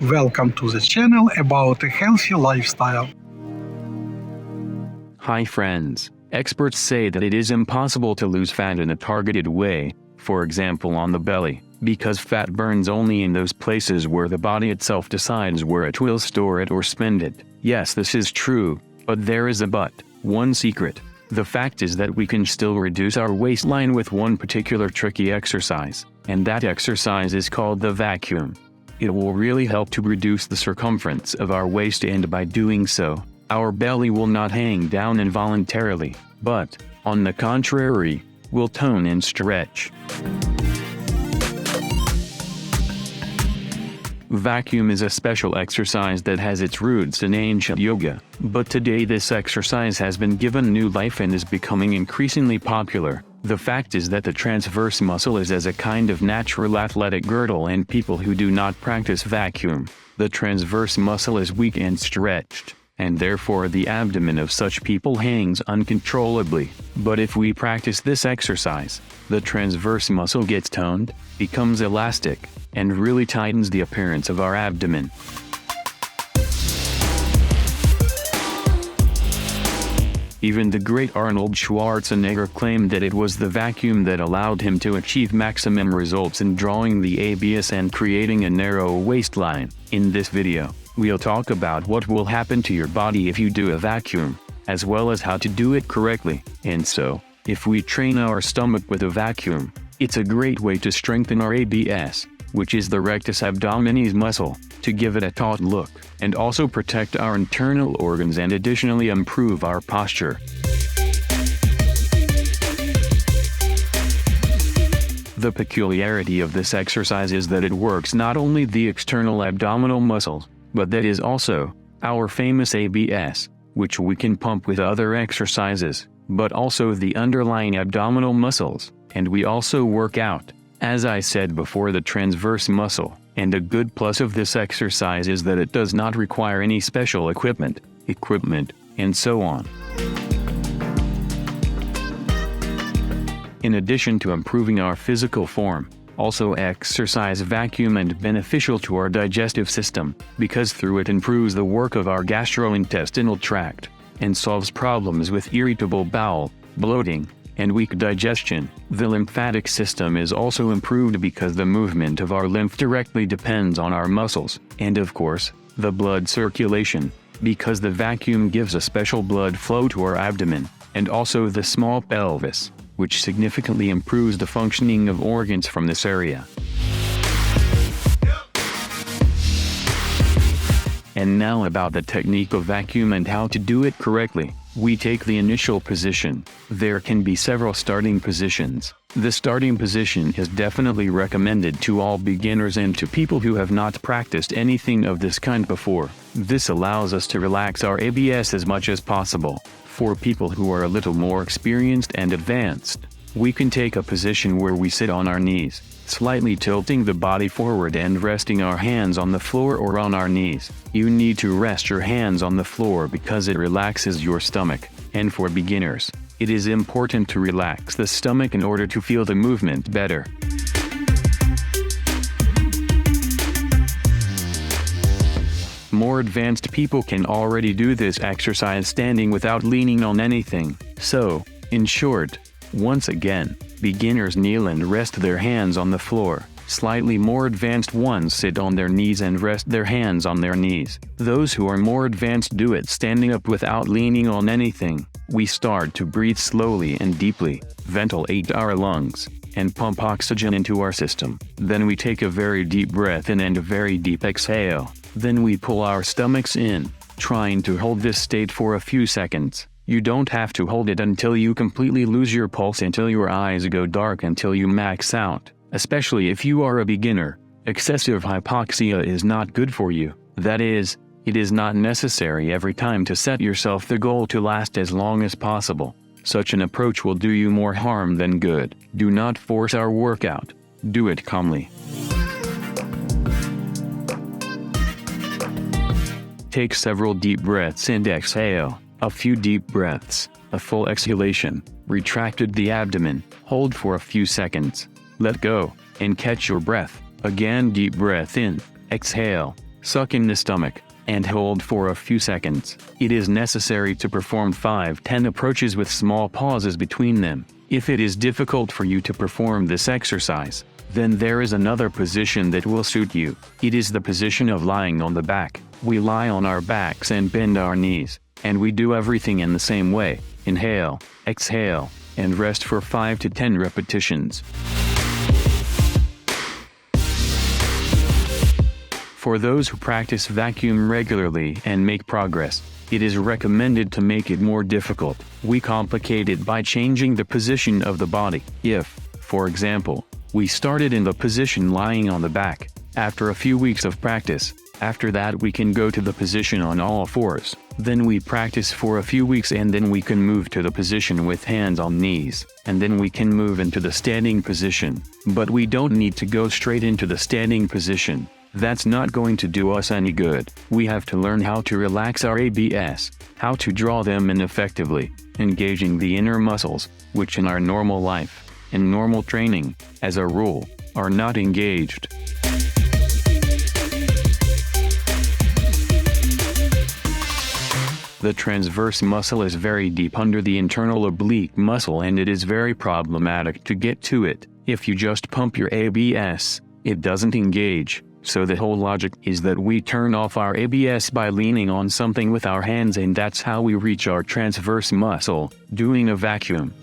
Welcome to the channel about a healthy lifestyle. Hi friends. Experts say that it is impossible to lose fat in a targeted way, for example on the belly, because fat burns only in those places where the body itself decides where it will store it or spend it. Yes, this is true, but there is a but. One secret. The fact is that we can still reduce our waistline with one particular tricky exercise, and that exercise is called the vacuum. It will really help to reduce the circumference of our waist, and by doing so, our belly will not hang down involuntarily, but, on the contrary, will tone and stretch. Vacuum is a special exercise that has its roots in ancient yoga, but today this exercise has been given new life and is becoming increasingly popular. The fact is that the transverse muscle is as a kind of natural athletic girdle, and people who do not practice vacuum, the transverse muscle is weak and stretched, and therefore the abdomen of such people hangs uncontrollably. But if we practice this exercise, the transverse muscle gets toned, becomes elastic, and really tightens the appearance of our abdomen. Even the great Arnold Schwarzenegger claimed that it was the vacuum that allowed him to achieve maximum results in drawing the abs and creating a narrow waistline. In this video, we'll talk about what will happen to your body if you do a vacuum, as well as how to do it correctly. And so, if we train our stomach with a vacuum, it's a great way to strengthen our abs, which is the rectus abdominis muscle, to give it a taut look, and also protect our internal organs and additionally improve our posture. The peculiarity of this exercise is that it works not only the external abdominal muscles, but that is also our famous abs, which we can pump with other exercises, but also the underlying abdominal muscles, and we also work out, as I said before, the transverse muscle. And a good plus of this exercise is that it does not require any special equipment, and so on. In addition to improving our physical form, also exercise vacuum and beneficial to our digestive system, because through it improves the work of our gastrointestinal tract, and solves problems with irritable bowel, bloating, and weak digestion. The lymphatic system is also improved because the movement of our lymph directly depends on our muscles, and of course, the blood circulation, because the vacuum gives a special blood flow to our abdomen, and also the small pelvis, which significantly improves the functioning of organs from this area. And now about the technique of vacuum and how to do it correctly. We take the initial position. There can be several starting positions. The starting position is definitely recommended to all beginners and to people who have not practiced anything of this kind before. This allows us to relax our abs as much as possible. For people who are a little more experienced and advanced, we can take a position where we sit on our knees, slightly tilting the body forward and resting our hands on the floor or on our knees. You need to rest your hands on the floor because it relaxes your stomach, and for beginners, it is important to relax the stomach in order to feel the movement better. More advanced people can already do this exercise standing without leaning on anything. So, in short, once again, beginners kneel and rest their hands on the floor. Slightly more advanced ones sit on their knees and rest their hands on their knees. Those who are more advanced do it standing up without leaning on anything. We start to breathe slowly and deeply, ventilate our lungs, and pump oxygen into our system. Then we take a very deep breath in and a very deep exhale. Then we pull our stomachs in, trying to hold this state for a few seconds. You don't have to hold it until you completely lose your pulse, until your eyes go dark, until you max out. Especially if you are a beginner, excessive hypoxia is not good for you. That is, it is not necessary every time to set yourself the goal to last as long as possible. Such an approach will do you more harm than good. Do not force our workout. Do it calmly. Take several deep breaths and exhale. A few deep breaths, a full exhalation, retracted the abdomen, hold for a few seconds, let go, and catch your breath. Again, deep breath in, Exhale, suck in the stomach, and hold for a few seconds. It is necessary to perform 5-10 approaches with small pauses between them. If it is difficult for you to perform this exercise, then there is another position that will suit you. It is the position of lying on the back. We lie on our backs and bend our knees, and we do everything in the same way. Inhale, exhale, and rest for 5 to 10 repetitions. For those who practice vacuum regularly and make progress, it is recommended to make it more difficult. We complicate it by changing the position of the body. If, for example, we started in the position lying on the back, after a few weeks of practice, after that we can go to the position on all fours. Then we practice for a few weeks and then we can move to the position with hands on knees, and then we can move into the standing position. But we don't need to go straight into the standing position. That's not going to do us any good. We have to learn how to relax our abs, how to draw them in effectively, engaging the inner muscles, which in our normal life, in normal training, as a rule, are not engaged. The transverse muscle is very deep under the internal oblique muscle and it is very problematic to get to it. If you just pump your abs, it doesn't engage. So the whole logic is that we turn off our abs by leaning on something with our hands, and that's how we reach our transverse muscle, doing a vacuum.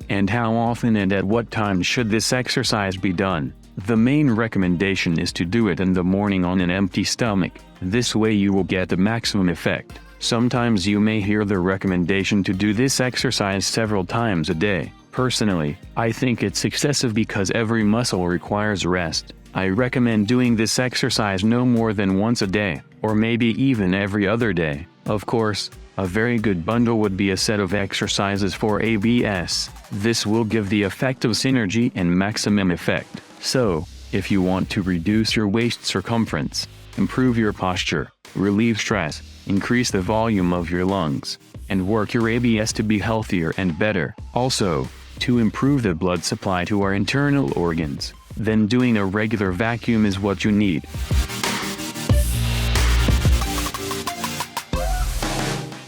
And how often and at what time should this exercise be done? The main recommendation is to do it in the morning on an empty stomach. This way you will get the maximum effect. Sometimes you may hear the recommendation to do this exercise several times a day. Personally, I think it's excessive because every muscle requires rest. I recommend doing this exercise no more than once a day, or maybe even every other day. Of course, a very good bundle would be a set of exercises for abs. This will give the effect of synergy and maximum effect. So, if you want to reduce your waist circumference, improve your posture, relieve stress, increase the volume of your lungs, and work your abs to be healthier and better, also, to improve the blood supply to our internal organs, then doing a regular vacuum is what you need.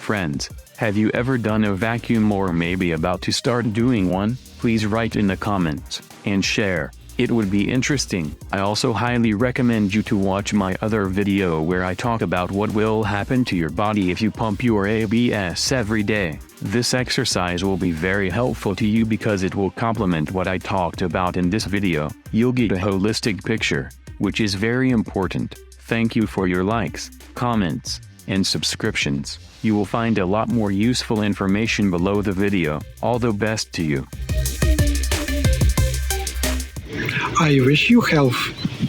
Friends, have you ever done a vacuum or maybe about to start doing one? Please write in the comments and share. It would be interesting. I also highly recommend you to watch my other video where I talk about what will happen to your body if you pump your abs every day. This exercise will be very helpful to you because it will complement what I talked about in this video. You'll get a holistic picture, which is very important. Thank you for your likes, comments, and subscriptions. You will find a lot more useful information below the video. All the best to you. I wish you health.